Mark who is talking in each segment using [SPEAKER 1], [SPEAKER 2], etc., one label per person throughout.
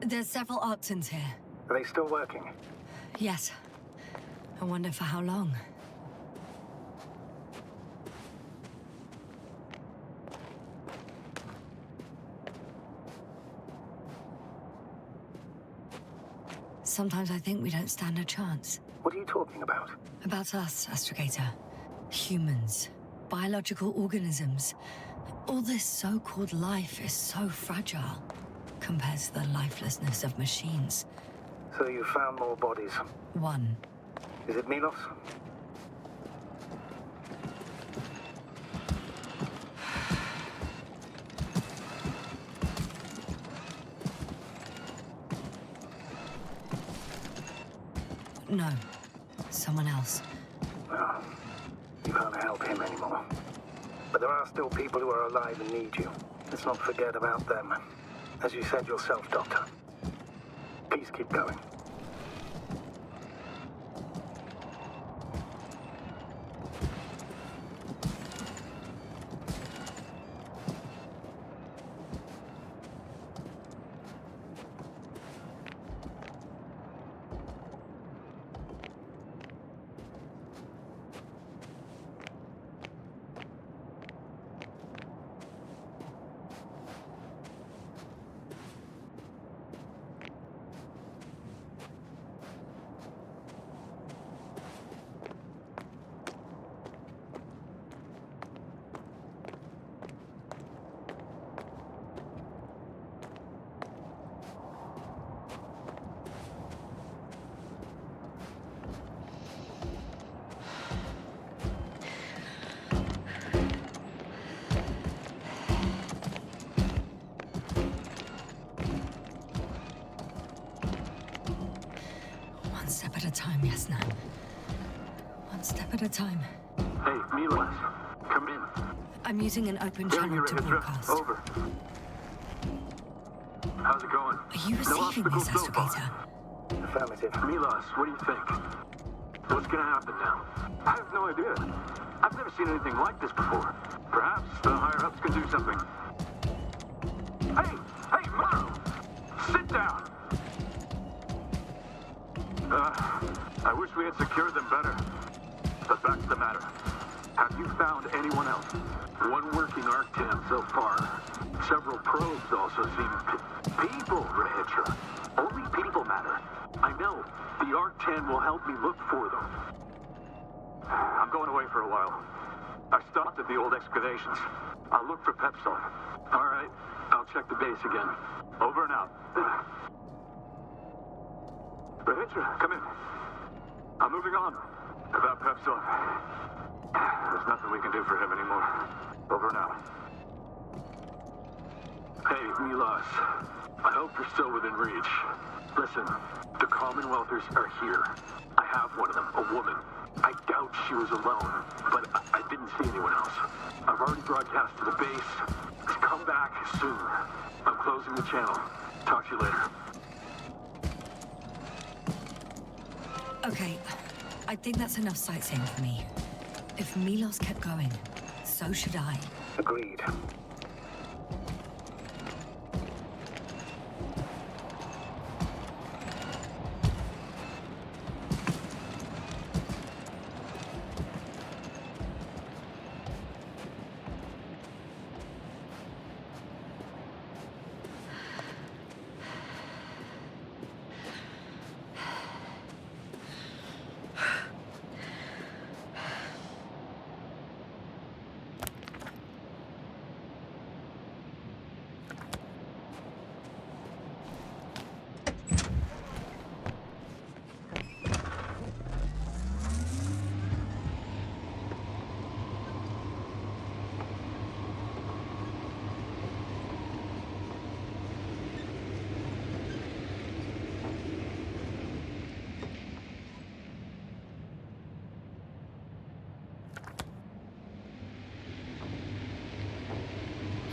[SPEAKER 1] There's several Arctons here.
[SPEAKER 2] Are they still working?
[SPEAKER 1] Yes. I wonder for how long. Sometimes I think we don't stand a chance.
[SPEAKER 2] What are you talking about?
[SPEAKER 1] About us, Astrogator. Humans. Biological organisms. All this so-called life is so fragile compared to the lifelessness of machines.
[SPEAKER 2] So you found more bodies.
[SPEAKER 1] One.
[SPEAKER 2] Is it Milos?
[SPEAKER 1] No. Someone else.
[SPEAKER 2] Well, you can't help him anymore. But there are still people who are alive and need you. Let's not forget about them. As you said yourself, Doctor. Please keep going.
[SPEAKER 1] One step at a time, Yasna. One step at a time.
[SPEAKER 3] Hey, Milos, come in.
[SPEAKER 1] I'm using an open channel to broadcast.
[SPEAKER 3] Over. How's it going?
[SPEAKER 1] Are you receiving this, Astrogator?
[SPEAKER 2] Affirmative.
[SPEAKER 3] Milos, what do you think? What's gonna happen now? I have no idea. I've never seen anything like this before. Perhaps the higher-ups can do something. Hey, Maro! Sit down! I wish we had secured them better. But back to the matter. Have you found anyone else? One working Arctan so far. Several probes also seem... People, Rahitra. Only people matter. I know. The Arctan will help me look for them. I'm going away for a while. I stopped at the old excavations. I'll look for Pepsol. All right. I'll check the base again. Over and out. Rahitra, come in. I'm moving on. About Pepsol. There's nothing we can do for him anymore. Over and out. Hey, Milos. I hope you're still within reach. Listen, the Commonwealthers are here. I have one of them, a woman. I doubt she was alone, but I didn't see anyone else. I've already broadcast to the base. Come back soon. I'm closing the channel. Talk to you later.
[SPEAKER 1] Okay, I think that's enough sightseeing for me. If Milos kept going, so should I.
[SPEAKER 2] Agreed.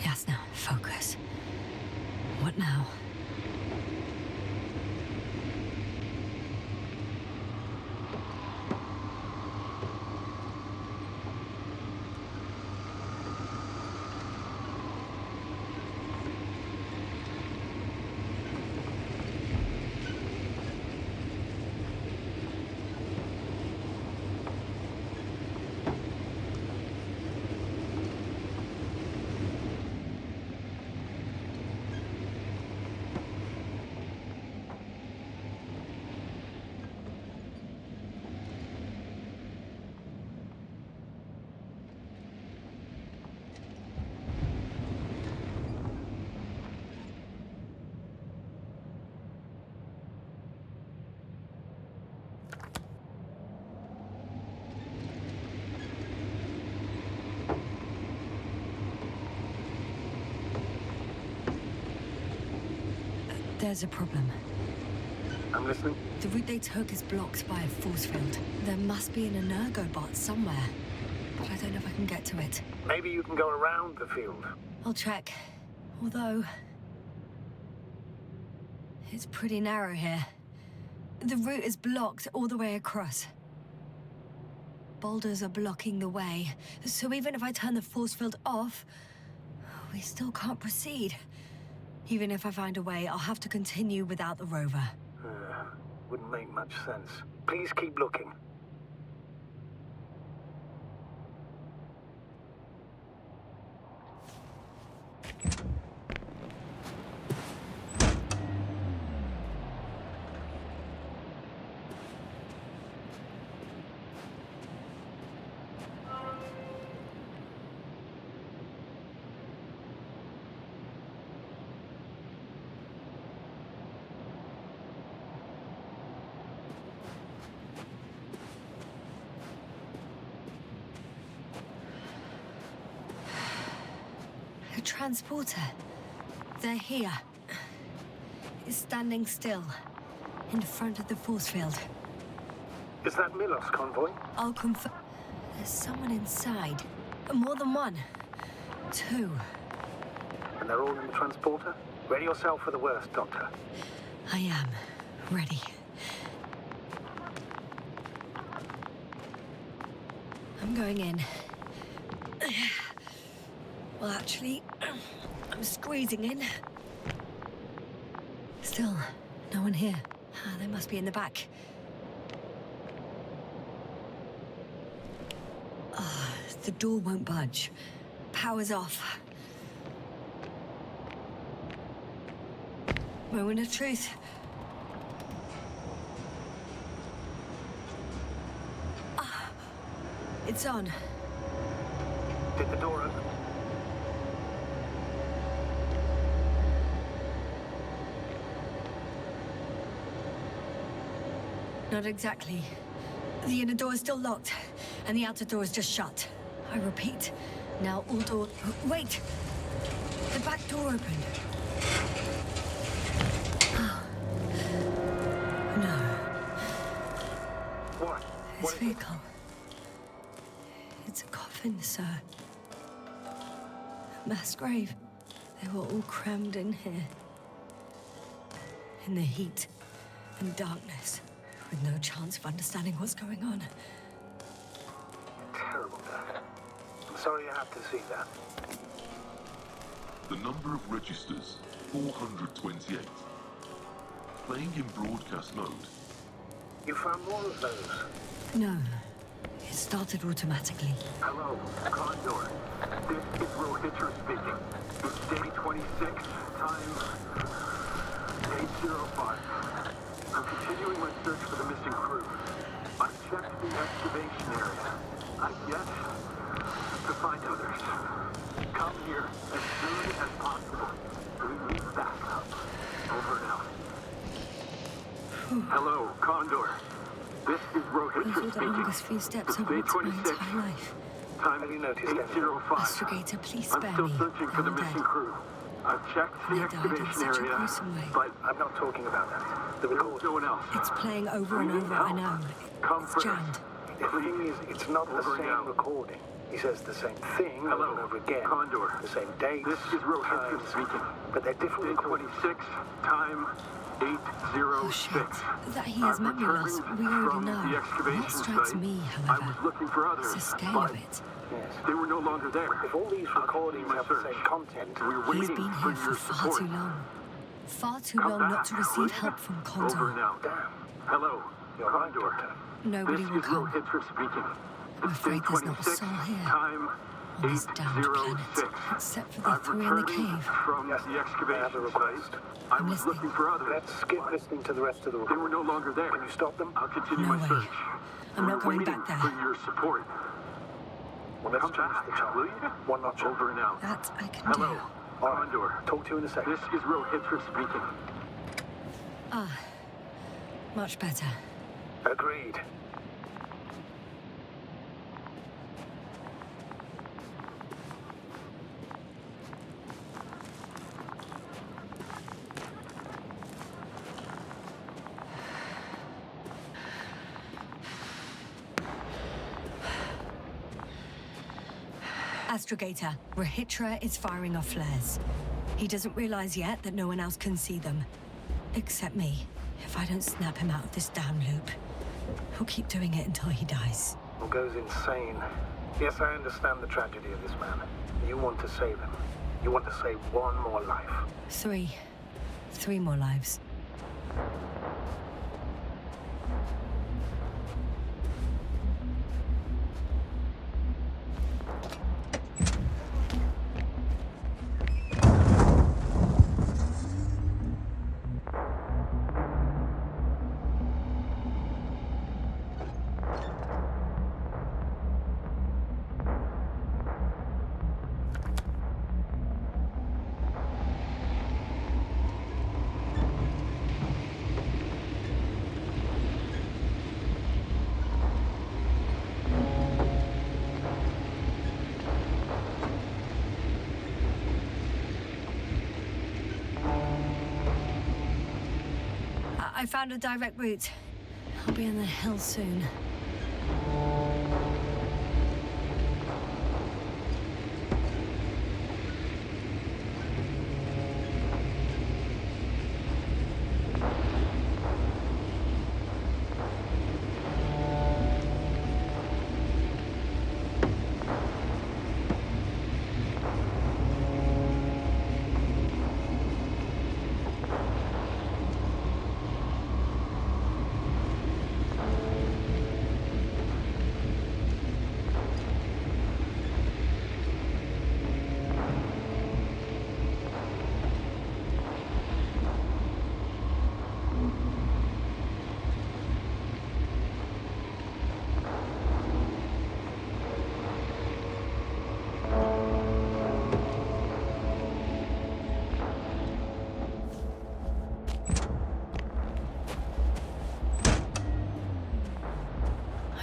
[SPEAKER 1] Yasna, focus. What now? There's a problem.
[SPEAKER 2] I'm listening.
[SPEAKER 1] The route they took is blocked by a force field. There must be an energobot somewhere, but I don't know if I can get to it.
[SPEAKER 2] Maybe you can go around the field.
[SPEAKER 1] I'll check. Although... it's pretty narrow here. The route is blocked all the way across. Boulders are blocking the way, so even if I turn the force field off, we still can't proceed. Even if I find a way, I'll have to continue without the rover.
[SPEAKER 2] Wouldn't make much sense. Please keep looking.
[SPEAKER 1] The transporter. They're here. It's standing still, in front of the force field.
[SPEAKER 2] Is that Milos convoy?
[SPEAKER 1] I'll confirm. There's someone inside. More than one. Two.
[SPEAKER 2] And they're all in the transporter? Ready yourself for the worst, Doctor.
[SPEAKER 1] I am. Ready. I'm going in. Well, actually, I'm squeezing in. Still, no one here. They must be in the back. The door won't budge. Power's off. Moment of truth. It's on.
[SPEAKER 2] Did the door open?
[SPEAKER 1] Not exactly. The inner door is still locked, and the outer door is just shut. I repeat, now all doors... Wait! The back door opened. No.
[SPEAKER 2] What?
[SPEAKER 1] This vehicle. It's a coffin, sir. A mass grave. They were all crammed in here. In the heat and darkness, with no chance of understanding what's going on.
[SPEAKER 2] Terrible death. I'm sorry you had to see that.
[SPEAKER 4] The number of registers, 428. Playing in broadcast mode.
[SPEAKER 2] You found more of those?
[SPEAKER 1] No. It started automatically.
[SPEAKER 3] Hello, Condor. This is Rohitra speaking. It's day 26, time 8:05. I'm continuing my search for the missing crew. I've checked the excavation area. I've yet to find others. Come here as soon as possible. We need backup. Over and out. Hello, Condor. This is Rohitra
[SPEAKER 1] These are the
[SPEAKER 3] speaking.
[SPEAKER 1] longest few steps
[SPEAKER 3] It's
[SPEAKER 1] I've
[SPEAKER 3] day
[SPEAKER 1] walked in my
[SPEAKER 3] 26.
[SPEAKER 1] entire life.
[SPEAKER 3] Time
[SPEAKER 2] Have you noticed anything?
[SPEAKER 3] 8:05.
[SPEAKER 1] Astrogator, please
[SPEAKER 3] I'm
[SPEAKER 1] spare
[SPEAKER 3] still
[SPEAKER 1] me.
[SPEAKER 3] searching for the
[SPEAKER 1] I'm
[SPEAKER 3] missing
[SPEAKER 1] dead.
[SPEAKER 3] crew. I've checked the
[SPEAKER 1] They died in
[SPEAKER 3] excavation
[SPEAKER 1] such a
[SPEAKER 3] area,
[SPEAKER 1] gruesome way.
[SPEAKER 3] but
[SPEAKER 2] I'm not talking about that. The
[SPEAKER 3] there's
[SPEAKER 2] record.
[SPEAKER 3] no one else.
[SPEAKER 1] It's playing over and over, I know.
[SPEAKER 3] Come
[SPEAKER 1] It's
[SPEAKER 3] first.
[SPEAKER 1] jammed.
[SPEAKER 2] The thing is, it's not the
[SPEAKER 3] Over and
[SPEAKER 2] same
[SPEAKER 3] out.
[SPEAKER 2] recording. He says the same thing over
[SPEAKER 3] Hello,
[SPEAKER 2] and over again.
[SPEAKER 3] Condor.
[SPEAKER 2] The same dates,
[SPEAKER 3] This is Rohitra
[SPEAKER 2] times,
[SPEAKER 3] speaking.
[SPEAKER 2] but they're different
[SPEAKER 3] Day
[SPEAKER 2] recordings.
[SPEAKER 3] 26, time
[SPEAKER 1] Oh
[SPEAKER 3] 8:06.
[SPEAKER 1] shit. That he has
[SPEAKER 3] I'm
[SPEAKER 1] memory loss,
[SPEAKER 3] returning
[SPEAKER 1] we already
[SPEAKER 3] from
[SPEAKER 1] know.
[SPEAKER 3] the excavation
[SPEAKER 1] What strikes
[SPEAKER 3] site.
[SPEAKER 1] me,
[SPEAKER 3] I
[SPEAKER 1] however,
[SPEAKER 3] was looking for others,
[SPEAKER 1] is the scale
[SPEAKER 3] but
[SPEAKER 1] of it.
[SPEAKER 2] Yes.
[SPEAKER 3] they were no longer there.
[SPEAKER 2] If all these recordings
[SPEAKER 3] my
[SPEAKER 2] have the
[SPEAKER 3] search.
[SPEAKER 2] same content,
[SPEAKER 3] We're
[SPEAKER 1] He's
[SPEAKER 3] waiting
[SPEAKER 1] been
[SPEAKER 3] for
[SPEAKER 1] here for
[SPEAKER 3] your
[SPEAKER 1] far
[SPEAKER 3] support.
[SPEAKER 1] too long. Far too
[SPEAKER 3] Come
[SPEAKER 1] long
[SPEAKER 3] back,
[SPEAKER 1] not to
[SPEAKER 3] will
[SPEAKER 1] receive
[SPEAKER 3] you?
[SPEAKER 1] help from
[SPEAKER 3] Over
[SPEAKER 1] Condor.
[SPEAKER 3] and out.
[SPEAKER 2] damn,
[SPEAKER 3] Hello,
[SPEAKER 2] you're right,
[SPEAKER 3] Condor.
[SPEAKER 2] Doctor.
[SPEAKER 1] Nobody
[SPEAKER 3] This
[SPEAKER 1] will
[SPEAKER 3] is
[SPEAKER 1] come.
[SPEAKER 3] Rohitra speaking.
[SPEAKER 1] I'm
[SPEAKER 3] It's
[SPEAKER 1] afraid
[SPEAKER 3] day
[SPEAKER 1] there's not a
[SPEAKER 3] 26,
[SPEAKER 1] soul here.
[SPEAKER 3] time
[SPEAKER 1] On this damned planet,
[SPEAKER 3] 8:06.
[SPEAKER 1] except for the
[SPEAKER 3] I'm
[SPEAKER 1] three in the
[SPEAKER 3] returning
[SPEAKER 1] cave.
[SPEAKER 3] from
[SPEAKER 2] Yes,
[SPEAKER 3] the
[SPEAKER 2] I have a
[SPEAKER 3] excavation
[SPEAKER 2] request.
[SPEAKER 3] site. I
[SPEAKER 1] I'm
[SPEAKER 3] was
[SPEAKER 1] listening.
[SPEAKER 3] looking for others.
[SPEAKER 2] Let's skip listening to the rest of the
[SPEAKER 3] They were
[SPEAKER 2] recording.
[SPEAKER 3] no longer there.
[SPEAKER 2] Can you stop them?
[SPEAKER 3] I'll continue
[SPEAKER 1] No
[SPEAKER 3] my
[SPEAKER 1] way.
[SPEAKER 3] search.
[SPEAKER 1] I'm not
[SPEAKER 3] We're
[SPEAKER 1] going
[SPEAKER 3] waiting
[SPEAKER 1] back there.
[SPEAKER 3] for your support.
[SPEAKER 2] Well, let's
[SPEAKER 3] Come
[SPEAKER 2] change
[SPEAKER 3] back,
[SPEAKER 2] the channel.
[SPEAKER 3] will you?
[SPEAKER 2] One notch
[SPEAKER 3] Over and out.
[SPEAKER 1] That I can
[SPEAKER 3] Hello,
[SPEAKER 1] do.
[SPEAKER 2] All right.
[SPEAKER 3] Condor.
[SPEAKER 2] Talk to you in a second.
[SPEAKER 3] This is Rohitra speaking.
[SPEAKER 1] Ah, much better.
[SPEAKER 2] Agreed.
[SPEAKER 1] Astrogator, Rahitra is firing off flares. He doesn't realize yet that no one else can see them. Except me. If I don't snap him out of this damn loop, he'll keep doing it until he dies.
[SPEAKER 2] Or goes insane. Yes, I understand the tragedy of this man. You want to save him. You want to save one more life.
[SPEAKER 1] Three more lives. I found a direct route. I'll be in the hills soon.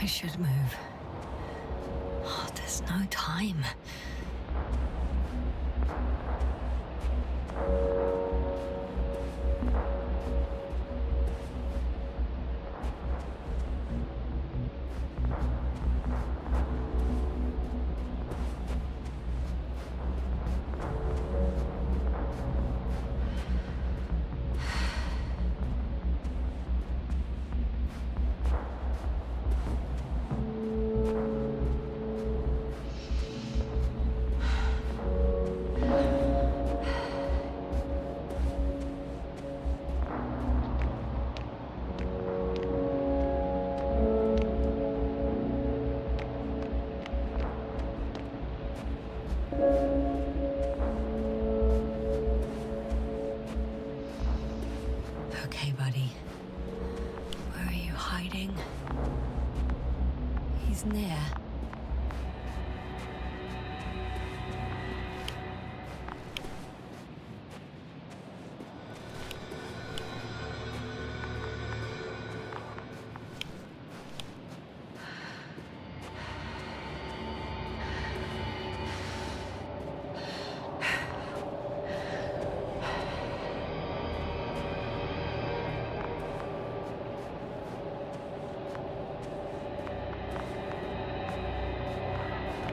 [SPEAKER 1] I should move. Oh, there's no time. Okay, buddy. Where are you hiding? He's near.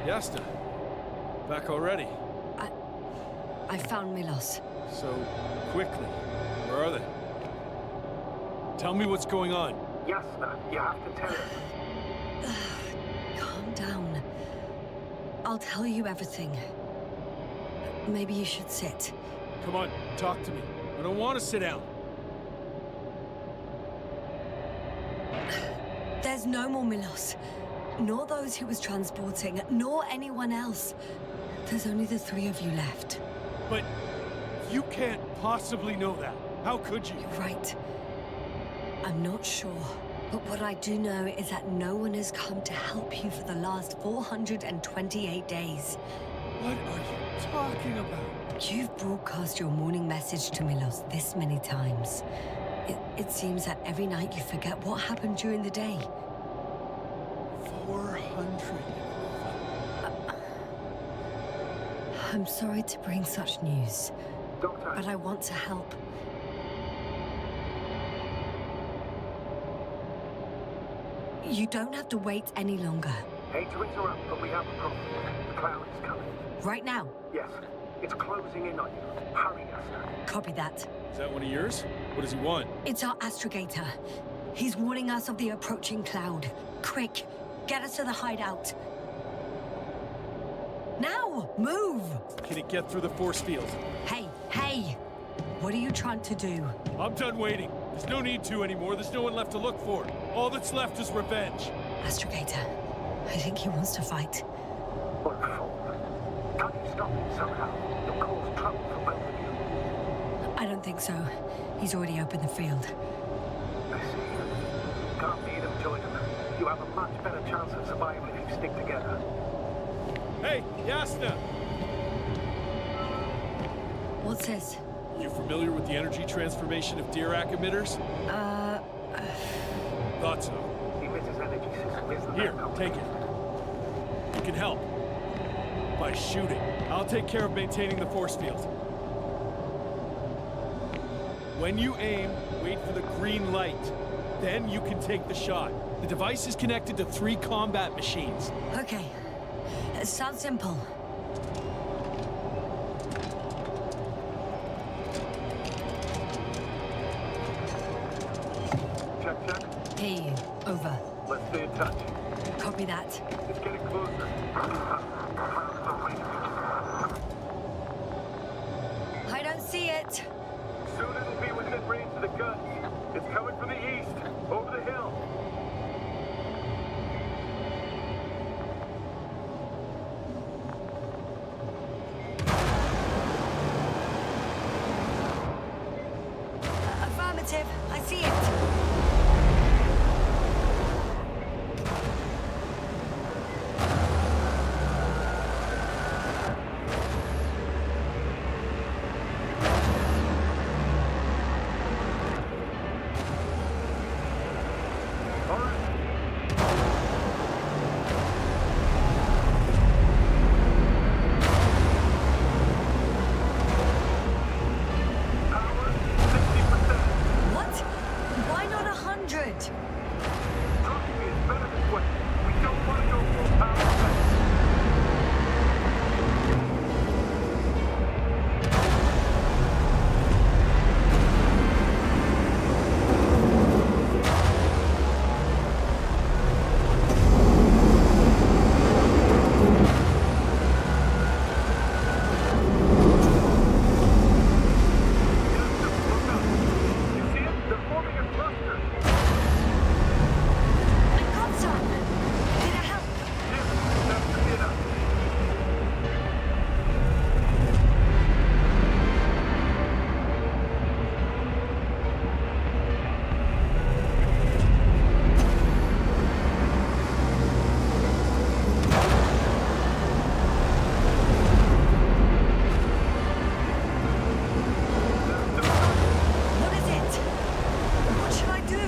[SPEAKER 5] Yasta, back already?
[SPEAKER 1] I found Milos.
[SPEAKER 5] So quickly. Where are they? Tell me what's going on.
[SPEAKER 2] Yasna, you have to tell us.
[SPEAKER 1] Calm down. I'll tell you everything. Maybe you should sit.
[SPEAKER 5] Come on, talk to me. I don't want to sit down.
[SPEAKER 1] There's no more Milos. Nor those he was transporting, nor anyone else. There's only the three of you left.
[SPEAKER 5] But you can't possibly know that. How could you?
[SPEAKER 1] You're right. I'm not sure. But what I do know is that no one has come to help you for the last 428 days.
[SPEAKER 5] What are you talking about?
[SPEAKER 1] You've broadcast your morning message to Milos this many times. It seems that every night you forget what happened during the day.
[SPEAKER 5] 400.
[SPEAKER 1] I'm sorry to bring such news,
[SPEAKER 2] Doctor,
[SPEAKER 1] but I want to help. You don't have to wait any longer.
[SPEAKER 2] hate to interrupt, but we have a problem. The cloud is coming.
[SPEAKER 1] Right now.
[SPEAKER 2] Yes, it's closing in on you. Hurry, Esther.
[SPEAKER 1] Copy that.
[SPEAKER 5] Is that one of yours? What does he want?
[SPEAKER 1] It's our astrogator. He's warning us of the approaching cloud. Quick, get us to the hideout. Now, move!
[SPEAKER 5] Can it get through the force field?
[SPEAKER 1] Hey, hey! What are you trying to do?
[SPEAKER 5] I'm done waiting. There's no need to anymore. There's no one left to look for. All that's left is revenge.
[SPEAKER 1] Astrogator, I think he wants to fight.
[SPEAKER 2] What a fool. Can't you stop him somehow? You'll cause trouble for both of you.
[SPEAKER 1] I don't think so. He's already opened the field.
[SPEAKER 2] I see. You can't beat him, join him. You have a much better chance of survival if you stick together.
[SPEAKER 5] Hey, Yasna!
[SPEAKER 1] What's this?
[SPEAKER 5] You familiar with the energy transformation of Dirac emitters? Thought so.
[SPEAKER 2] He misses energy system, isn't
[SPEAKER 5] Here,
[SPEAKER 2] that
[SPEAKER 5] take it. You can help. By shooting. I'll take care of maintaining the force field. When you aim, wait for the green light. Then you can take the shot. The device is connected to 3 combat machines.
[SPEAKER 1] Okay. It sounds simple.
[SPEAKER 2] Check, check.
[SPEAKER 1] Hear you. Over.
[SPEAKER 2] Let's stay in touch.
[SPEAKER 1] Copy that.
[SPEAKER 2] It's getting closer.
[SPEAKER 1] I don't see it.
[SPEAKER 2] Soon it'll be within range of the guns. It's coming from the east, over the hill.
[SPEAKER 1] Affirmative. I see it. What? Why not 100?
[SPEAKER 2] Trust me, it's better this way. We don't want to go full power back. You see it? They're forming a cluster.
[SPEAKER 1] I got some. Did it help?
[SPEAKER 2] Yes, that's the enough.
[SPEAKER 1] What is it? What should I do?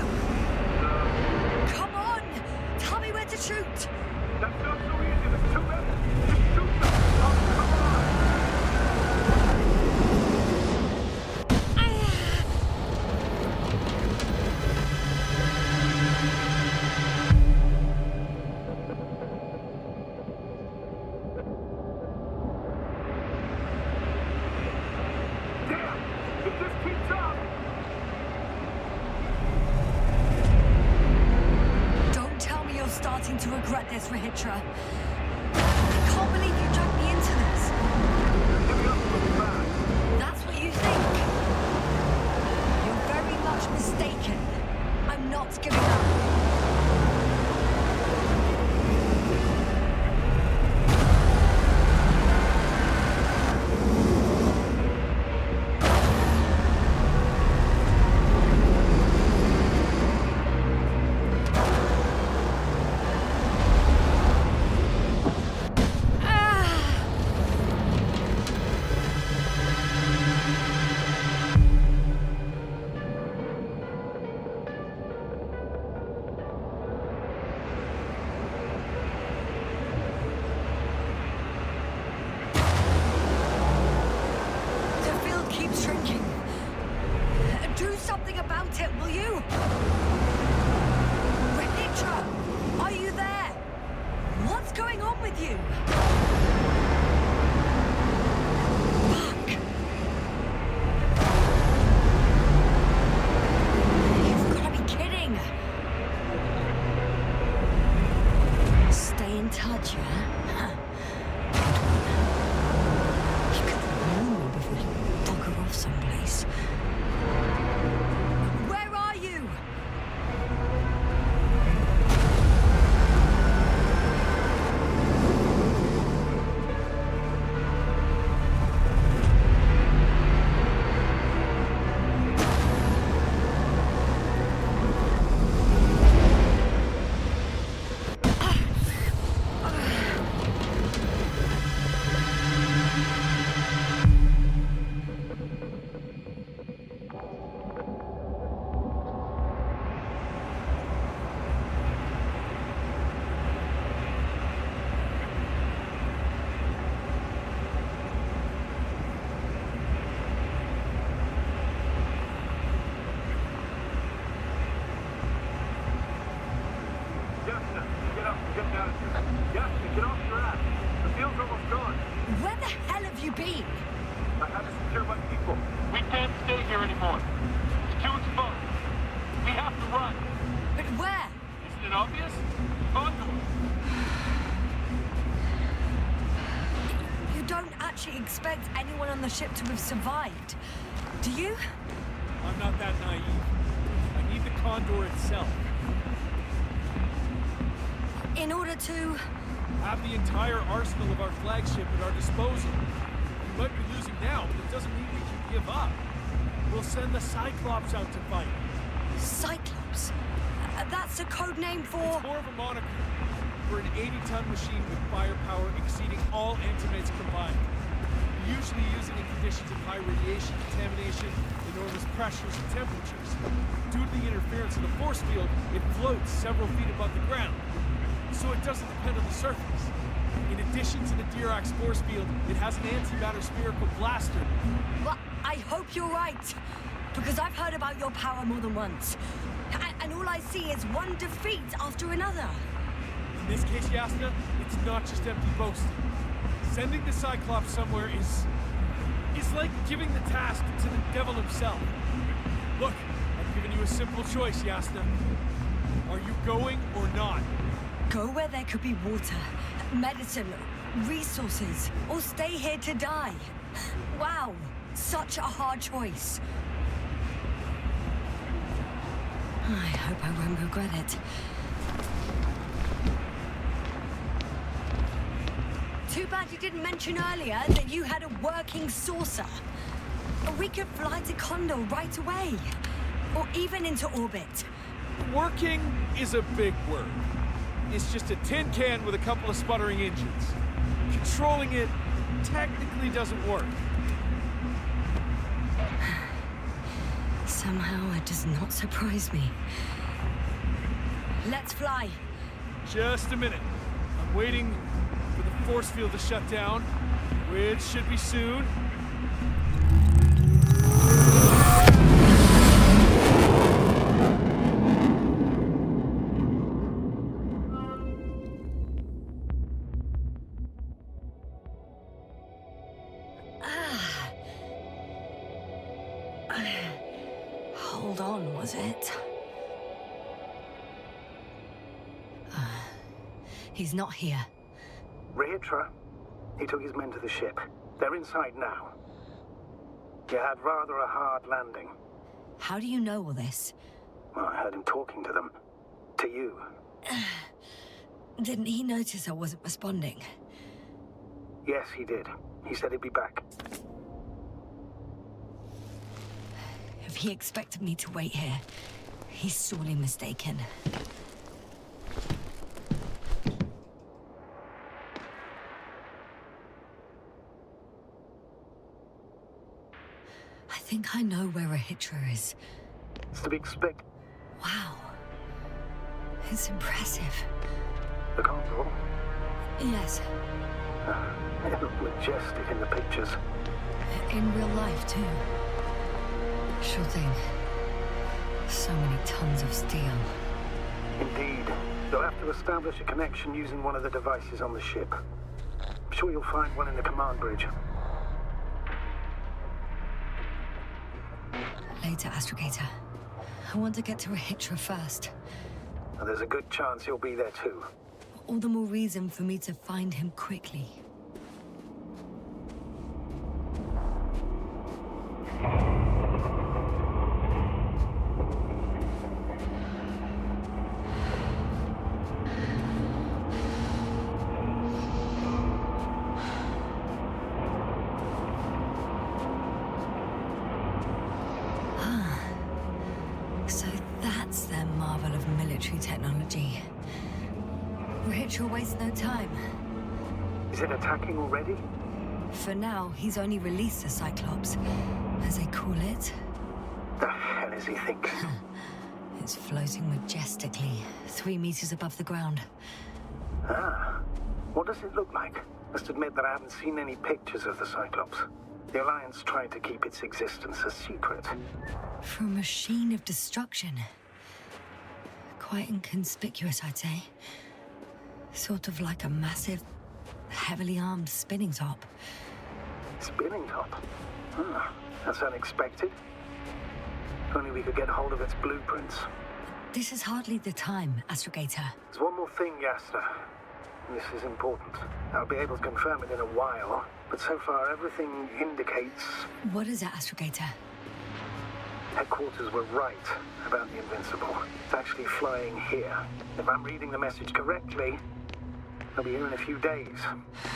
[SPEAKER 1] Come on! Tell me where to shoot!
[SPEAKER 2] That's not so easy. There's too many. Just shoot them. Oh, come on. Damn! If this keeps up!
[SPEAKER 1] Don't tell me you're starting to regret this, Rahitra. I can't believe you dragged me into this.
[SPEAKER 2] Giving up so fast.
[SPEAKER 1] That's what you think. You're very much mistaken. I'm not giving up. The field keeps shrinking. Do something about it, will you? Rahitra, are you there? What's going on with you? Where the hell have you been?
[SPEAKER 3] I had to secure my people. We can't stay here anymore. It's too exposed. We have to run.
[SPEAKER 1] But where?
[SPEAKER 3] Isn't it obvious? Condor.
[SPEAKER 1] You don't actually expect anyone on the ship to have survived, do you?
[SPEAKER 5] I'm not that naive. I need the Condor itself.
[SPEAKER 1] In order to...
[SPEAKER 5] Have the entire arsenal of our flagship at our disposal. We might be losing now, but it doesn't mean we can give up. We'll send the Cyclops out to fight.
[SPEAKER 1] Cyclops? That's a code name for...
[SPEAKER 5] It's more of a moniker. We're an 80-ton machine with firepower exceeding all antimates combined. We usually use it in conditions of high radiation contamination, enormous pressures and temperatures. Due to the interference of the force field, it floats several feet above the ground. So it doesn't depend on the surface. In addition to the Dirac force field, it has an antimatter spherical blaster.
[SPEAKER 1] Well, I hope you're right. Because I've heard about your power more than once. And all I see is one defeat after another.
[SPEAKER 5] In this case, Yasna, it's not just empty boasting. Sending the Cyclops somewhere is like giving the task to the devil himself. Look, I've given you a simple choice, Yasna. Are you going or not?
[SPEAKER 1] Go where there could be water, medicine, resources, or stay here to die. Wow, such a hard choice. I hope I won't regret it. Too bad you didn't mention earlier that you had a working saucer. We could fly to Condor right away. Or even into orbit.
[SPEAKER 5] Working is a big word. It's just a tin can with a couple of sputtering engines. Controlling it technically doesn't work.
[SPEAKER 1] Somehow it does not surprise me. Let's fly.
[SPEAKER 5] Just a minute. I'm waiting for the force field to shut down, which should be soon.
[SPEAKER 1] Hold on, was it? He's not here.
[SPEAKER 2] Rehitra, he took his men to the ship. They're inside now. You had rather a hard landing.
[SPEAKER 1] How do you know all this?
[SPEAKER 2] Well, I heard him talking to them. To you.
[SPEAKER 1] Didn't he notice I wasn't responding?
[SPEAKER 2] Yes, he did. He said he'd be back.
[SPEAKER 1] If he expected me to wait here, he's sorely mistaken. I think I know where Rehitra is.
[SPEAKER 2] It's to be expected.
[SPEAKER 1] Wow. It's impressive.
[SPEAKER 2] The Condor?
[SPEAKER 1] Yes.
[SPEAKER 2] It looked majestic in the pictures.
[SPEAKER 1] In real life, too. Sure thing. So many tons of steel.
[SPEAKER 2] Indeed. You'll have to establish a connection using one of the devices on the ship. I'm sure you'll find one in the command bridge.
[SPEAKER 1] Later, Astrogator. I want to get to Rehitra first.
[SPEAKER 2] And there's a good chance he'll be there too.
[SPEAKER 1] All the more reason for me to find him quickly. So that's their marvel of military technology. Rehitra wastes no time.
[SPEAKER 2] Is it attacking already?
[SPEAKER 1] For now, he's only released the Cyclops, as they call it.
[SPEAKER 2] The hell is he thinking?
[SPEAKER 1] It's floating majestically, 3 meters above the ground.
[SPEAKER 2] Ah, what does it look like? Must admit that I haven't seen any pictures of the Cyclops. The Alliance tried to keep its existence a secret.
[SPEAKER 1] For a machine of destruction. Quite inconspicuous, I'd say. Sort of like a massive Heavily armed spinning top.
[SPEAKER 2] Spinning top? That's unexpected. If only we could get hold of its blueprints.
[SPEAKER 1] This is hardly the time, Astrogator.
[SPEAKER 2] There's one more thing, Yasna. This is important. I'll be able to confirm it in a while, but so far everything indicates...
[SPEAKER 1] What is it, Astrogator?
[SPEAKER 2] Headquarters were right about the Invincible. It's actually flying here. If I'm reading the message correctly, they'll be here in a few days.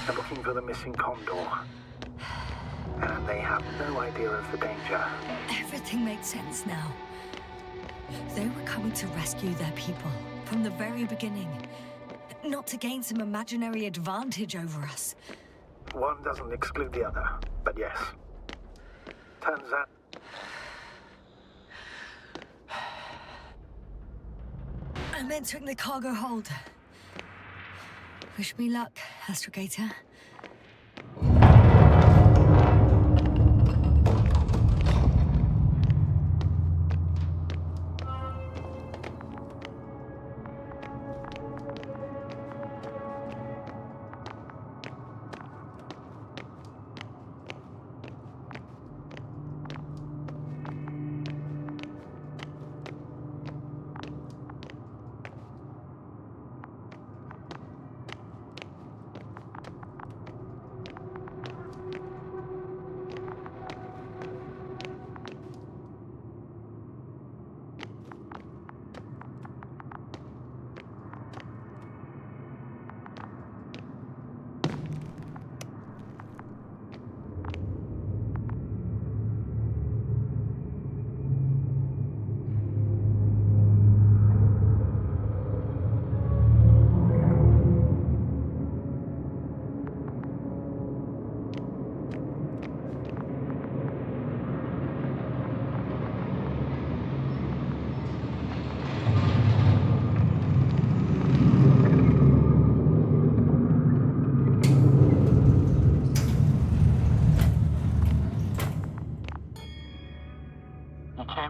[SPEAKER 2] They're looking for the missing Condor. And they have no idea of the danger.
[SPEAKER 1] Everything makes sense now. They were coming to rescue their people from the very beginning. Not to gain some imaginary advantage over us.
[SPEAKER 2] One doesn't exclude the other, but yes. Turns out...
[SPEAKER 1] I'm entering the cargo hold. Wish me luck, Astrogator.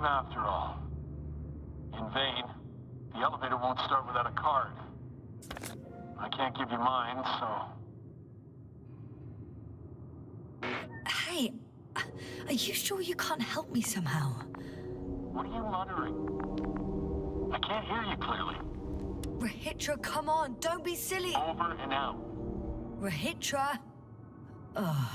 [SPEAKER 3] After all. In vain. The elevator won't start without a card. I can't give you mine, so...
[SPEAKER 1] Hey, are you sure you can't help me somehow?
[SPEAKER 3] What are you muttering? I can't hear you clearly.
[SPEAKER 1] Rahitra, come on, don't be silly.
[SPEAKER 3] Over and out.
[SPEAKER 1] Rahitra. Ugh.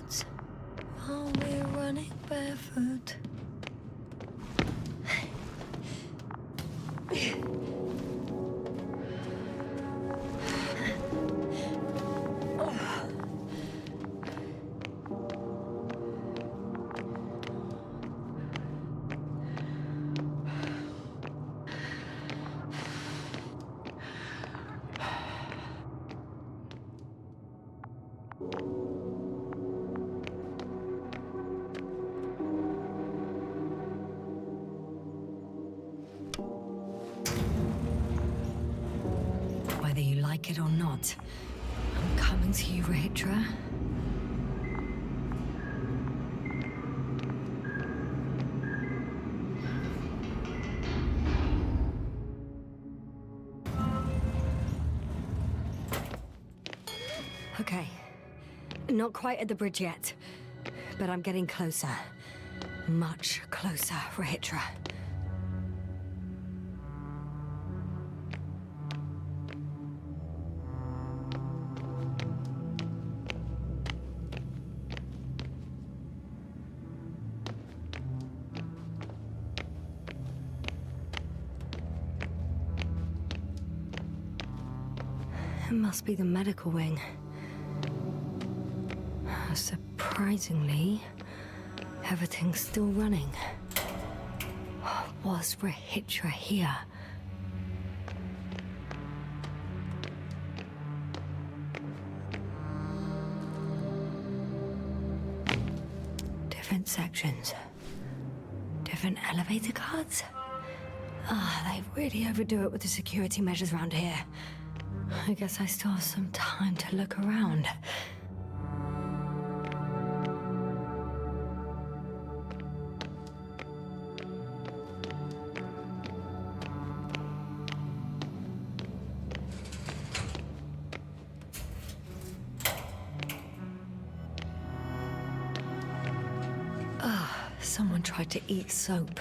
[SPEAKER 1] woods while we're running barefoot. Whether you like it or not, I'm coming to you, Rahitra. Okay. Not quite at the bridge yet, but I'm getting closer. Much closer, Rahitra. It must be the medical wing. Surprisingly, everything's still running. Was Rahitra here? Different sections. Different elevator cards? They really overdo it with the security measures around here. I guess I still have some time to look around. Someone tried to eat soap.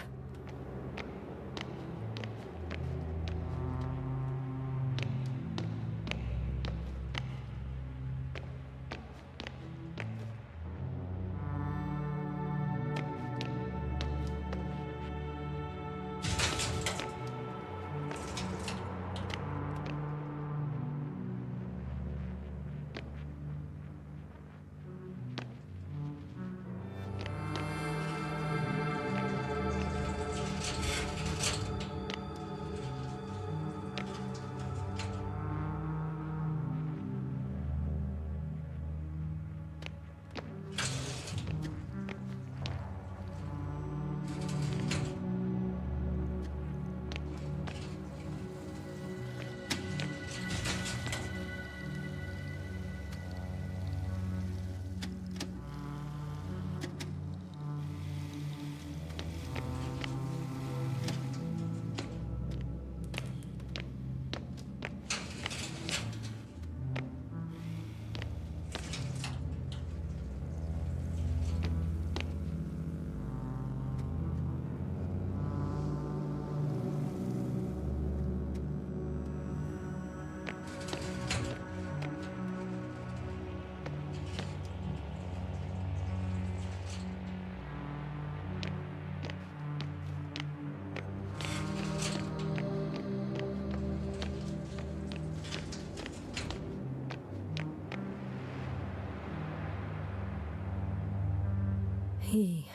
[SPEAKER 1] He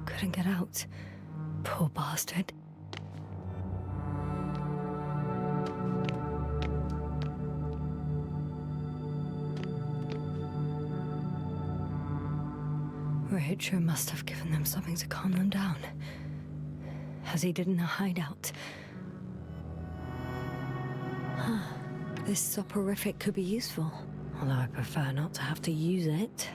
[SPEAKER 1] couldn't get out. Poor bastard. Rahitra must have given them something to calm them down, as he did in a hideout. This soporific could be useful, although I prefer not to have to use it.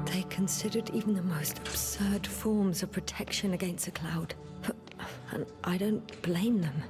[SPEAKER 1] They considered even the most absurd forms of protection against a cloud. And I don't blame them.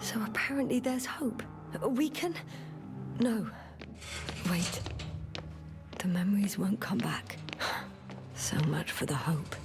[SPEAKER 1] So apparently there's hope. We can... No. Wait. The memories won't come back. So much for the hope.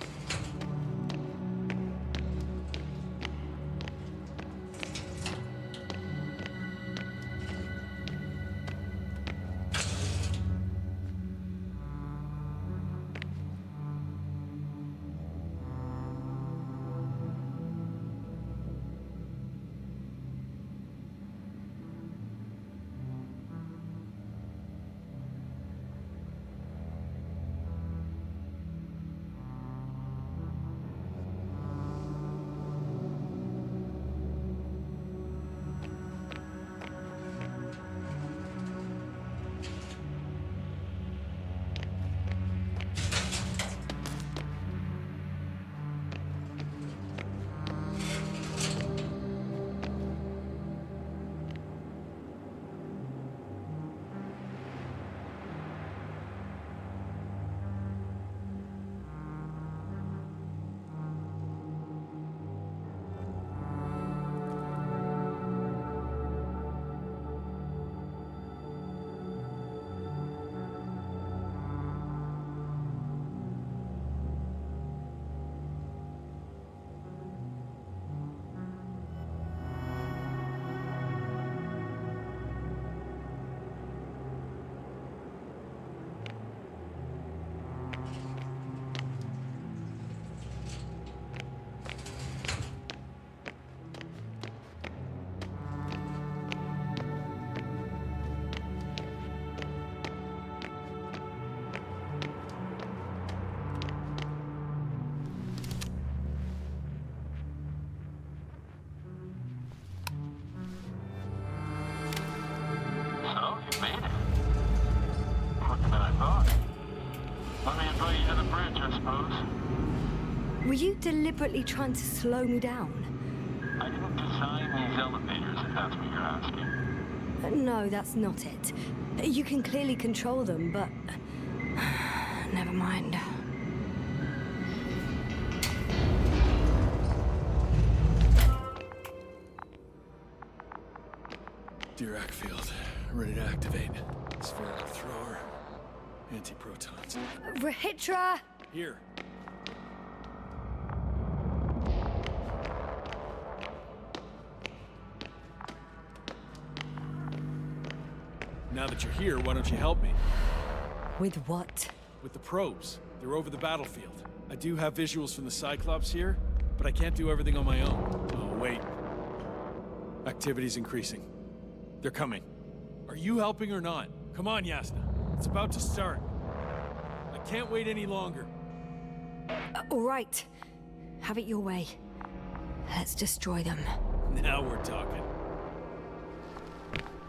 [SPEAKER 1] Were you deliberately trying to slow me down?
[SPEAKER 3] I didn't design these elevators, if that's what you're asking.
[SPEAKER 1] No, that's not it. You can clearly control them, but... Never mind.
[SPEAKER 5] Dirac field, ready to activate. Spherical thrower, anti-protons.
[SPEAKER 1] Rahitra!
[SPEAKER 5] Here. Now that you're here, why don't you help me?
[SPEAKER 1] With what?
[SPEAKER 5] With the probes. They're over the battlefield. I do have visuals from the Cyclops here, but I can't do everything on my own. Oh, wait. Activity's increasing. They're coming. Are you helping or not? Come on, Yasna. It's about to start. I can't wait any longer.
[SPEAKER 1] All right. Have it your way. Let's destroy them.
[SPEAKER 5] Now we're talking.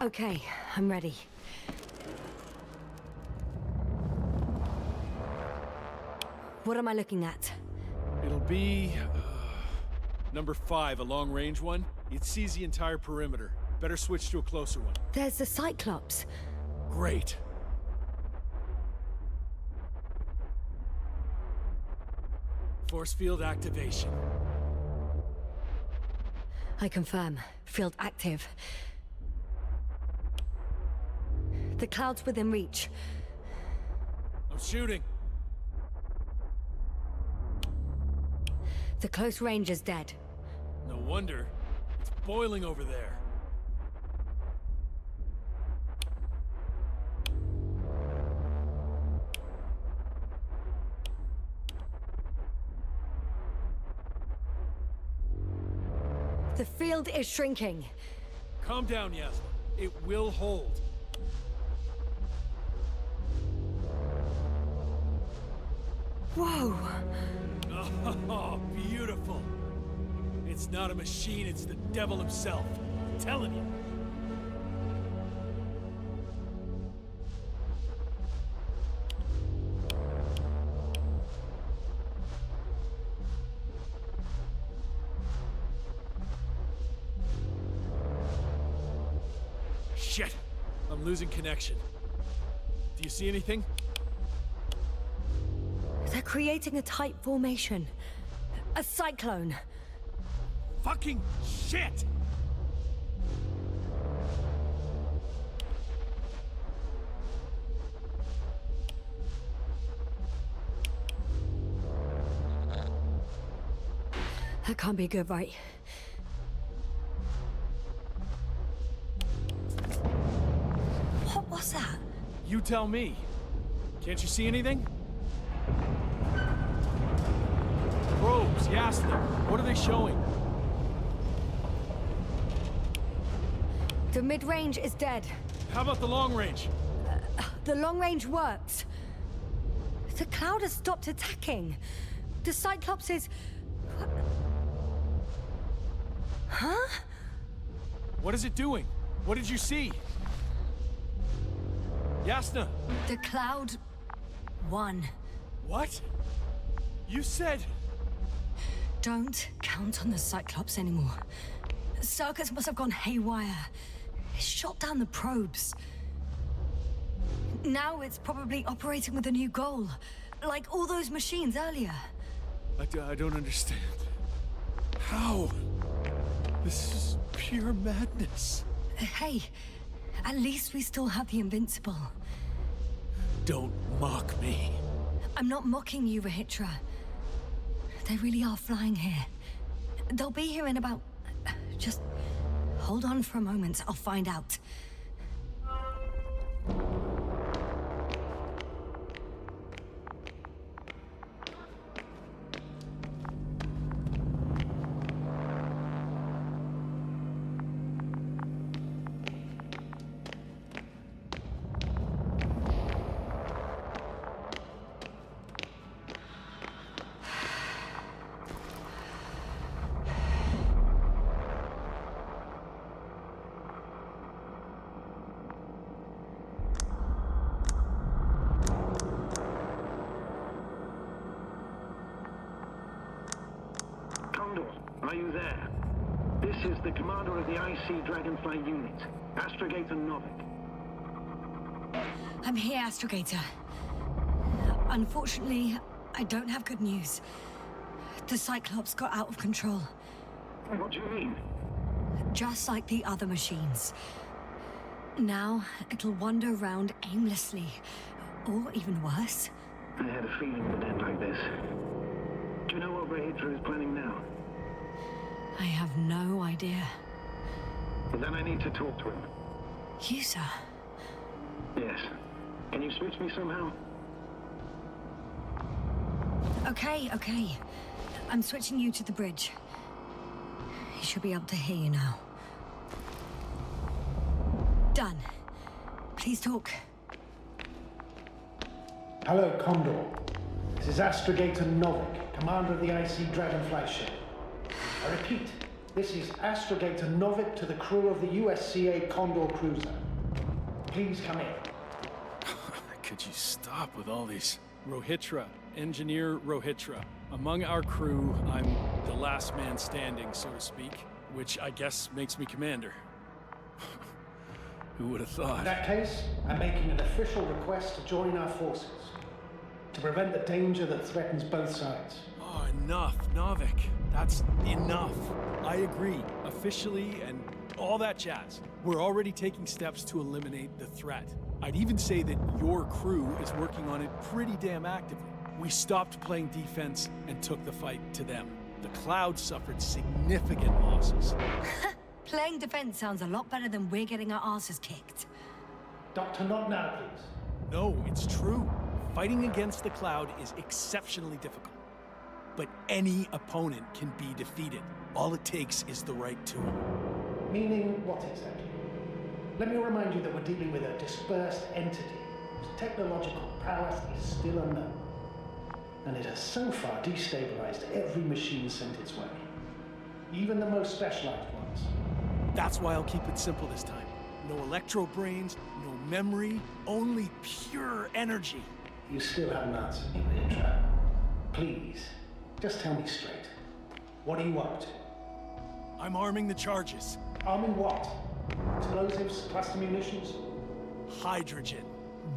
[SPEAKER 1] Okay, I'm ready. What am I looking at?
[SPEAKER 5] It'll be... number 5, a long-range one. It sees the entire perimeter. Better switch to a closer one.
[SPEAKER 1] There's the Cyclops.
[SPEAKER 5] Great. Force field activation.
[SPEAKER 1] I confirm. Field active. The cloud's within reach.
[SPEAKER 5] I'm shooting.
[SPEAKER 1] The close range is dead.
[SPEAKER 5] No wonder. It's boiling over there.
[SPEAKER 1] The field is shrinking.
[SPEAKER 5] Calm down, Yasna. It will hold.
[SPEAKER 1] Whoa!
[SPEAKER 5] Oh, beautiful. It's not a machine, it's the devil himself. I'm telling you. Shit! I'm losing connection. Do you see anything?
[SPEAKER 1] They're creating a tight formation. A cyclone.
[SPEAKER 5] Fucking shit!
[SPEAKER 1] That can't be good, right? What was that?
[SPEAKER 5] You tell me. Can't you see anything? Probes, Yasna. What are they showing?
[SPEAKER 1] The mid-range is dead.
[SPEAKER 5] How about the long range?
[SPEAKER 1] The long range works. The cloud has stopped attacking. The Cyclops is... Huh?
[SPEAKER 5] What is it doing? What did you see? Yasna!
[SPEAKER 1] The cloud won.
[SPEAKER 5] What? You said...
[SPEAKER 1] Don't count on the Cyclops anymore. Circuits must have gone haywire. It shot down the probes. Now it's probably operating with a new goal. Like all those machines earlier.
[SPEAKER 5] I don't understand. How? This is pure madness.
[SPEAKER 1] Hey, at least we still have the Invincible.
[SPEAKER 5] Don't mock me.
[SPEAKER 1] I'm not mocking you, Rahitra. They really are flying here. They'll be here in about... Just hold on for a moment. I'll find out.
[SPEAKER 2] Condor, are you there? This is the commander of the IC Dragonfly unit, Astrogator Novik.
[SPEAKER 1] I'm here, Astrogator. Unfortunately, I don't have good news. The Cyclops got out of control.
[SPEAKER 2] What do you mean?
[SPEAKER 1] Just like the other machines. Now, it'll wander around aimlessly. Or even worse.
[SPEAKER 2] I had a feeling it would end like this. Do you know what Rahitra is planning now?
[SPEAKER 1] I have no idea.
[SPEAKER 2] Then I need to talk to him.
[SPEAKER 1] You, sir?
[SPEAKER 2] Yes. Can you switch me somehow?
[SPEAKER 1] Okay. I'm switching you to the bridge. He should be able to hear you now. Done. Please talk.
[SPEAKER 6] Hello, Condor. This is Astrogator Novik, commander of the IC Dragonfly ship. I repeat, this is Astrogator Novik to the crew of the USCA Condor cruiser. Please come in.
[SPEAKER 5] Could you stop with all these? Rohitra, Engineer Rohitra. Among our crew, I'm the last man standing, so to speak, which I guess makes me commander. Who would have thought?
[SPEAKER 6] In that case, I'm making an official request to join our forces, to prevent the danger that threatens both sides.
[SPEAKER 5] Oh, enough, Novik. That's enough. I agree, officially and all that jazz. We're already taking steps to eliminate the threat. I'd even say that your crew is working on it pretty damn actively. We stopped playing defense and took the fight to them. The Cloud suffered significant losses.
[SPEAKER 1] Playing defense sounds a lot better than we're getting our asses kicked.
[SPEAKER 6] Doctor, not now, please.
[SPEAKER 5] No, it's true. Fighting against the Cloud is exceptionally difficult. but any opponent can be defeated. All it takes is the right tool.
[SPEAKER 6] Meaning what exactly? Let me remind you that we're dealing with a dispersed entity whose technological prowess is still unknown. And it has so far destabilized every machine sent its way. Even the most specialized ones.
[SPEAKER 5] That's why I'll keep it simple this time. No electro brains, no memory, only pure energy.
[SPEAKER 6] You still haven't answered me, Ritra. Please, just tell me straight. What are you up to?
[SPEAKER 5] I'm arming the charges.
[SPEAKER 6] Arming what? Explosives, cluster munitions?
[SPEAKER 5] Hydrogen.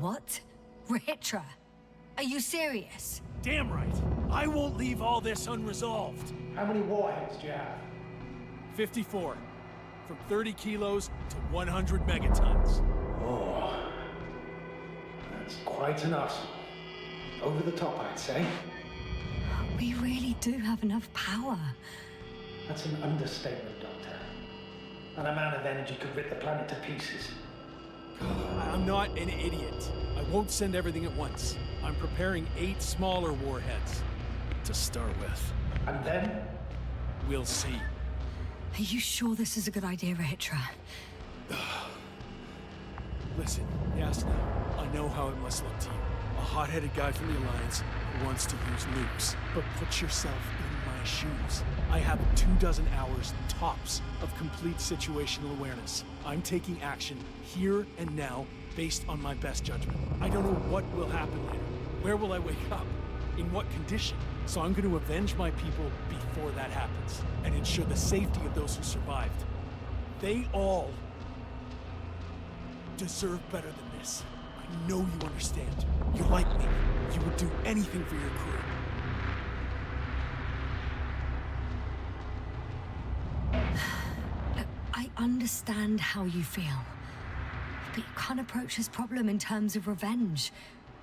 [SPEAKER 1] What? Ritra, are you serious?
[SPEAKER 5] Damn right. I won't leave all this unresolved.
[SPEAKER 6] How many warheads do you have?
[SPEAKER 5] 54. From 30 kilos to 100 megatons.
[SPEAKER 6] Oh, that's quite an arsenal. Over the top, I'd say.
[SPEAKER 1] We really do have enough power.
[SPEAKER 6] That's an understatement, Doctor. An amount of energy could rip the planet to pieces.
[SPEAKER 5] I'm not an idiot. I won't send everything at once. I'm preparing 8 smaller warheads to start with.
[SPEAKER 6] And then?
[SPEAKER 5] We'll see.
[SPEAKER 1] Are you sure this is a good idea, Ritra?
[SPEAKER 5] Listen, Yasna, I know how it must look to you. A hot-headed guy from the Alliance who wants to use nukes. But put yourself in my shoes. I have 24 hours tops of complete situational awareness. I'm taking action here and now based on my best judgment. I don't know what will happen later. Where will I wake up? In what condition? So I'm going to avenge my people before that happens and ensure the safety of those who survived. They all deserve better than this. I know you understand. You're like me. You would do anything for your crew.
[SPEAKER 1] Look, I understand how you feel. But you can't approach this problem in terms of revenge.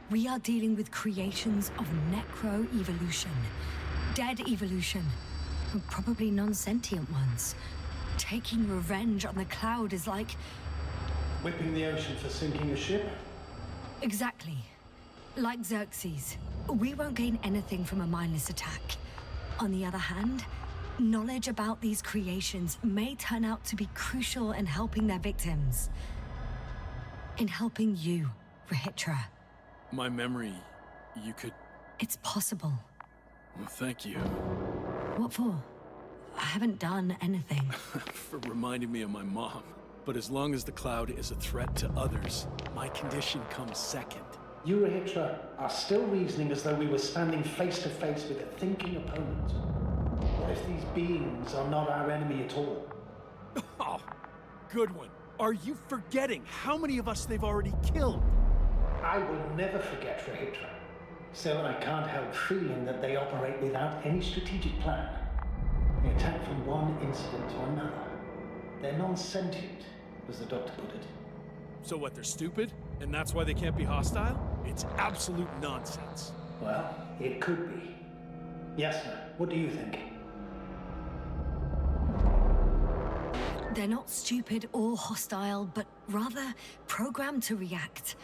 [SPEAKER 1] We are dealing with creations of necro-evolution. Dead evolution. Probably non-sentient ones. Taking revenge on the cloud is like...
[SPEAKER 6] Whipping the ocean for sinking a ship?
[SPEAKER 1] Exactly. Like Xerxes. We won't gain anything from a mindless attack. On the other hand, knowledge about these creations may turn out to be crucial in helping their victims. In helping you, Ritra.
[SPEAKER 5] My memory, you could...
[SPEAKER 1] It's possible.
[SPEAKER 5] Well, thank you.
[SPEAKER 1] What for? I haven't done anything.
[SPEAKER 5] For reminding me of my mom. But as long as the cloud is a threat to others, my condition comes second.
[SPEAKER 6] You, Ritra, are still reasoning as though we were standing face to face with a thinking opponent. What if these beings are not our enemy at all?
[SPEAKER 5] Oh, good one. Are you forgetting how many of us they've already killed?
[SPEAKER 6] I will never forget Ritra. Still, I can't help feeling that they operate without any strategic plan. They attack from one incident to another. They're non-sentient, as the doctor put it.
[SPEAKER 5] So what, they're stupid? And that's why they can't be hostile? It's absolute nonsense.
[SPEAKER 6] Well, it could be. Yasna, what do you think?
[SPEAKER 1] They're not stupid or hostile, but rather programmed to react.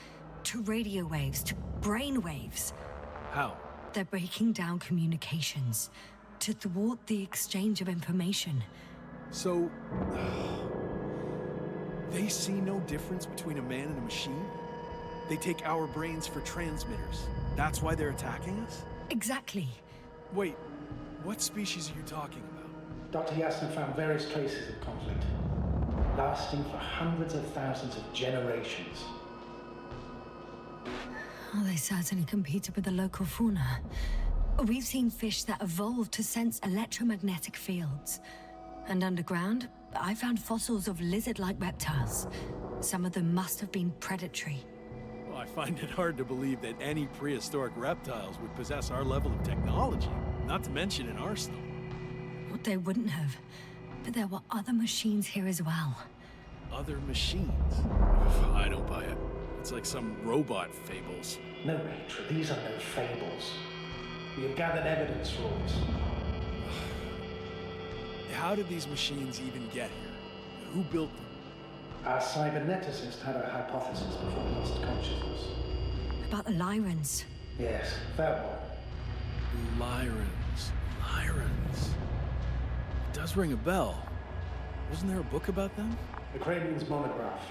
[SPEAKER 1] To radio waves, to brain waves.
[SPEAKER 5] How?
[SPEAKER 1] They're breaking down communications. To thwart the exchange of information.
[SPEAKER 5] So... they see no difference between a man and a machine? They take our brains for transmitters. That's why they're attacking us?
[SPEAKER 1] Exactly.
[SPEAKER 5] Wait, what species are you talking about?
[SPEAKER 6] Dr. Yasna found various traces of conflict, lasting for hundreds of thousands of generations.
[SPEAKER 1] Oh, they certainly competed with the local fauna. We've seen fish that evolved to sense electromagnetic fields. And underground, I found fossils of lizard-like reptiles. Some of them must have been predatory.
[SPEAKER 5] Well, I find it hard to believe that any prehistoric reptiles would possess our level of technology, not to mention an arsenal.
[SPEAKER 1] Well, they wouldn't have. But there were other machines here as well.
[SPEAKER 5] Other machines? I don't buy it. It's like some robot fables.
[SPEAKER 6] No, Rachel, these are no fables. We have gathered evidence for all this.
[SPEAKER 5] How did these machines even get here? Who built them?
[SPEAKER 6] Our cyberneticist had a hypothesis before he lost consciousness.
[SPEAKER 1] About the Lyrans.
[SPEAKER 6] Yes, that one.
[SPEAKER 5] Lyrans. Sirens. It does ring a bell. Wasn't there a book about them?
[SPEAKER 6] The Kraven's monograph.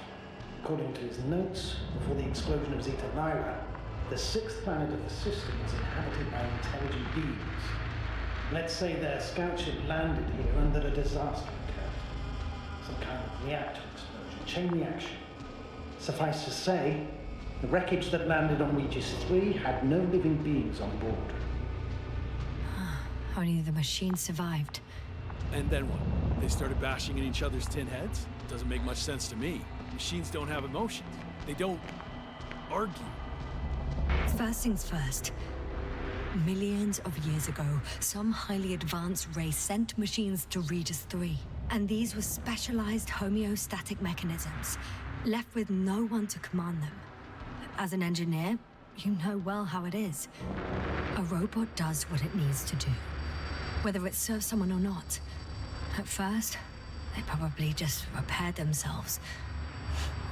[SPEAKER 6] According to his notes, before the explosion of Zeta Lyra, the sixth planet of the system was inhabited by intelligent beings. Let's say their scout ship landed here and that a disaster occurred. Some kind of reactor explosion, chain reaction. Suffice to say, the wreckage that landed on Regis 3 had no living beings on board.
[SPEAKER 1] Only the machine survived.
[SPEAKER 5] And then what? They started bashing in each other's tin heads? Doesn't make much sense to me. Machines don't have emotions. They don't argue.
[SPEAKER 1] First things first. Millions of years ago, some highly advanced race sent machines to Regis 3. And these were specialized homeostatic mechanisms, left with no one to command them. As an engineer, you know well how it is. A robot does what it needs to do, whether it serves someone or not. At first, they probably just repaired themselves,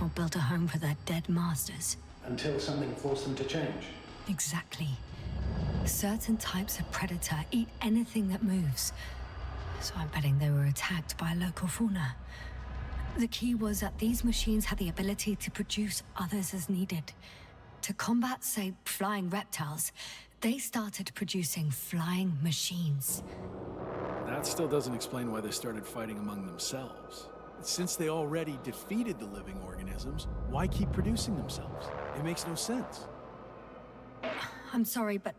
[SPEAKER 1] or built a home for their dead masters.
[SPEAKER 6] Until something forced them to change.
[SPEAKER 1] Exactly. Certain types of predator eat anything that moves. So I'm betting they were attacked by local fauna. The key was that these machines had the ability to produce others as needed. To combat, say, flying reptiles, they started producing flying machines.
[SPEAKER 5] That still doesn't explain why they started fighting among themselves. Since they already defeated the living organisms, why keep producing themselves? It makes no sense.
[SPEAKER 1] I'm sorry, but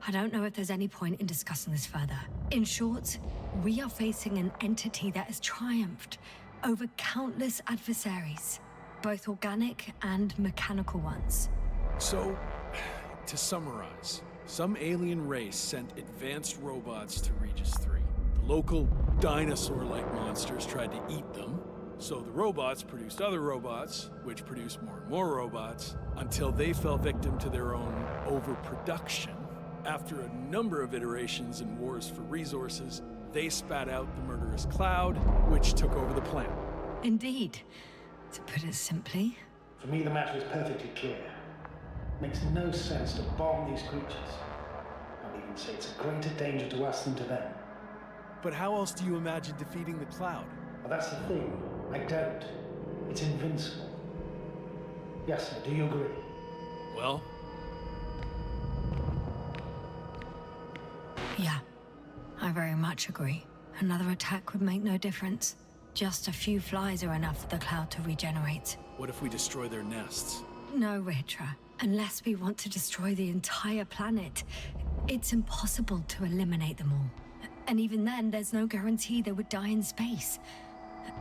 [SPEAKER 1] I don't know if there's any point in discussing this further. In short, we are facing an entity that has triumphed over countless adversaries, both organic and mechanical ones.
[SPEAKER 5] So, to summarize, some alien race sent advanced robots to Regis 3. The local dinosaur-like monsters tried to eat them, so the robots produced other robots, which produced more and more robots, until they fell victim to their own overproduction. After a number of iterations and wars for resources, they spat out the murderous cloud, which took over the planet.
[SPEAKER 1] Indeed. To put it simply.
[SPEAKER 6] For me, the matter is perfectly clear. Makes no sense to bomb these creatures. I'll even say it's a greater danger to us than to them.
[SPEAKER 5] But how else do you imagine defeating the cloud?
[SPEAKER 6] Well, that's the thing. I don't. It's invincible. Yes, sir. Do you agree?
[SPEAKER 5] Well,
[SPEAKER 1] Yeah, I very much agree. Another attack would make no difference. Just a few flies are enough for the cloud to regenerate.
[SPEAKER 5] what if we destroy their nests?
[SPEAKER 1] No, Ritra. Unless we want to destroy the entire planet, it's impossible to eliminate them all. And even then, there's no guarantee they would die in space.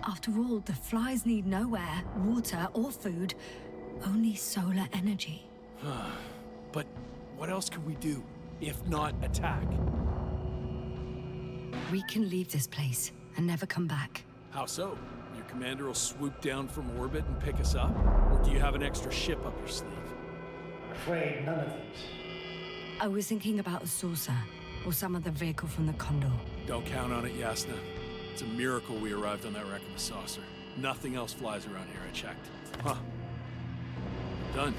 [SPEAKER 1] After all, the flies need no air, water, or food, only solar energy.
[SPEAKER 5] But what else can we do, if not attack?
[SPEAKER 1] We can leave this place and never come back.
[SPEAKER 5] How so? Your commander will swoop down from orbit and pick us up? Or do you have an extra ship up your sleeve?
[SPEAKER 6] I'm afraid none of these.
[SPEAKER 1] I was thinking about a saucer, or some other vehicle from the Condor.
[SPEAKER 5] Don't count on it, Yasna. It's a miracle we arrived on that wreck of a saucer. Nothing else flies around here, I checked. Huh. Done.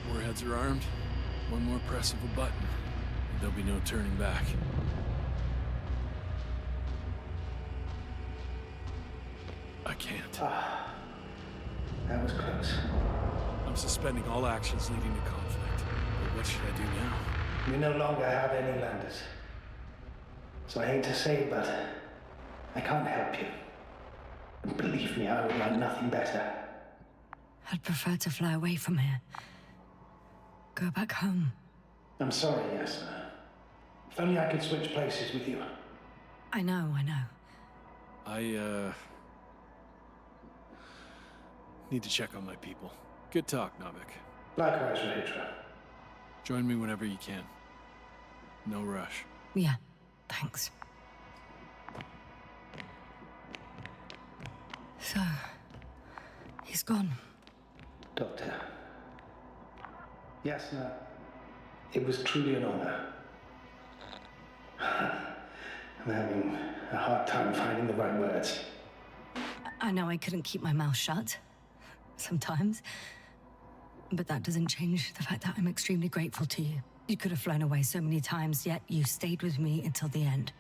[SPEAKER 5] Warheads are armed. One more press of a button, and there'll be no turning back. I can't.
[SPEAKER 6] That was close.
[SPEAKER 5] I'm suspending all actions leading to conflict. But what should I do now?
[SPEAKER 6] We no longer have any landers. So I hate to say it, but I can't help you. And believe me, I would like nothing better.
[SPEAKER 1] I'd prefer to fly away from here. Go back home.
[SPEAKER 6] I'm sorry, Yasna. If only I could switch places with you.
[SPEAKER 1] I know.
[SPEAKER 5] I need to check on my people. Good talk, Novik.
[SPEAKER 6] Likewise, Ritra.
[SPEAKER 5] Join me whenever you can. No rush.
[SPEAKER 1] Yeah, thanks. So, he's gone.
[SPEAKER 6] Doctor. Yasna, it was truly an honor. I'm having a hard time finding the right words.
[SPEAKER 1] I know I couldn't keep my mouth shut. Sometimes. But that doesn't change the fact that I'm extremely grateful to you. You could have flown away so many times, yet you stayed with me until the end.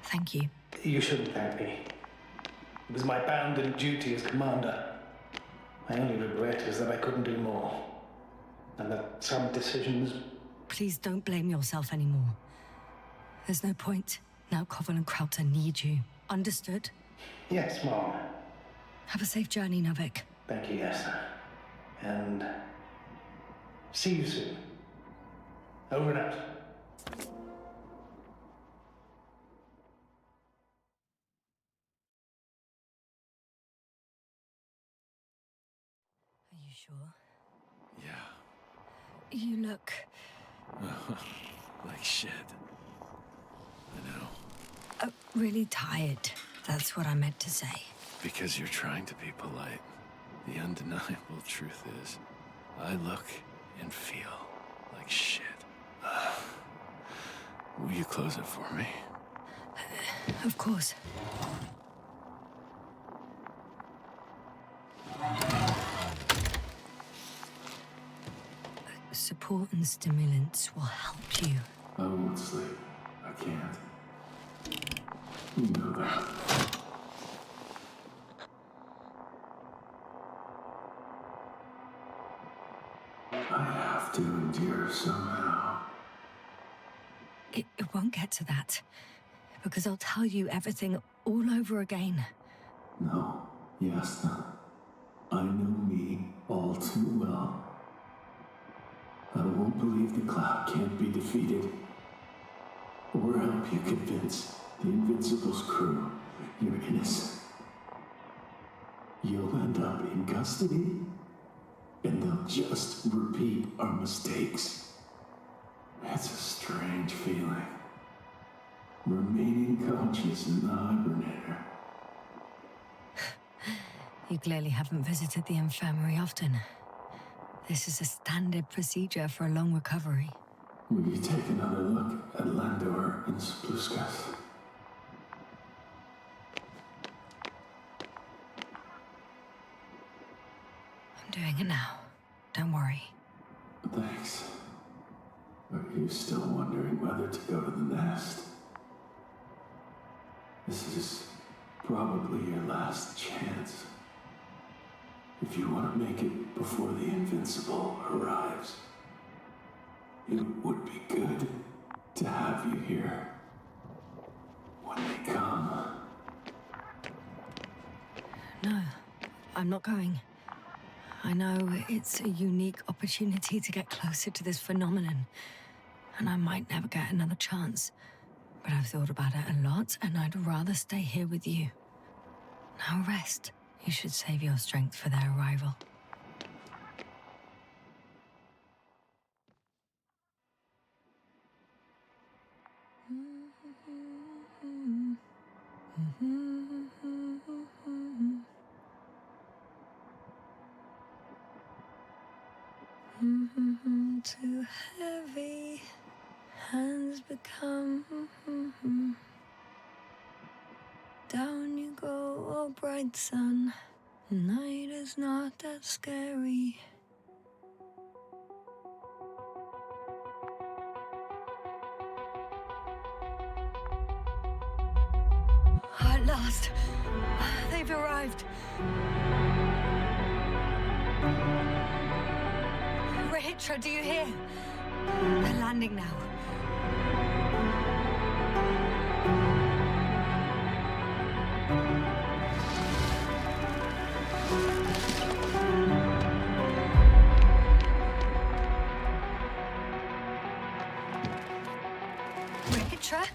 [SPEAKER 1] Thank you.
[SPEAKER 6] You shouldn't thank me. It was my bounden duty as commander. My only regret is that I couldn't do more. And that some decisions...
[SPEAKER 1] Please don't blame yourself anymore. There's no point. Now Koval and Krauter need you. Understood?
[SPEAKER 6] Yes, Mom.
[SPEAKER 1] Have a safe journey, Novik.
[SPEAKER 6] Thank you, yes. And... see you soon. Over and out.
[SPEAKER 1] Are you sure?
[SPEAKER 7] Yeah.
[SPEAKER 1] You look...
[SPEAKER 7] Like shit. I know.
[SPEAKER 1] Really tired. That's what I meant to say.
[SPEAKER 7] Because you're trying to be polite. The undeniable truth is, I look and feel like shit. Will you close it for me?
[SPEAKER 1] Of course. Support and stimulants will help you.
[SPEAKER 4] I won't sleep. I can't. You know that. I have to endure somehow.
[SPEAKER 1] It won't get to that. Because I'll tell you everything all over again.
[SPEAKER 4] No, Yasna. I know me all too well. I won't believe the cloud can't be defeated. Or help you convince the Invincible's crew you're innocent. You'll end up in custody, and they'll just repeat our mistakes. It's a strange feeling. Remaining conscious in the hibernator.
[SPEAKER 1] You clearly haven't visited the infirmary often. This is a standard procedure for a long recovery.
[SPEAKER 4] Will you take another look at Landor and Spluskas?
[SPEAKER 1] I'm doing it now. Don't worry.
[SPEAKER 4] Thanks. Are you still wondering whether to go to the nest? This is probably your last chance. If you want to make it before the Invincible arrives, it would be good to have you here when they come.
[SPEAKER 1] No, I'm not going. I know it's a unique opportunity to get closer to this phenomenon, and I might never get another chance. But I've thought about it a lot, and I'd rather stay here with you. Now rest. You should save your strength for their arrival. Too heavy, hands become. Down you go, oh bright sun. Night is not that scary. At last, they've arrived. Rahitra, do you hear? They're landing now. Rahitra?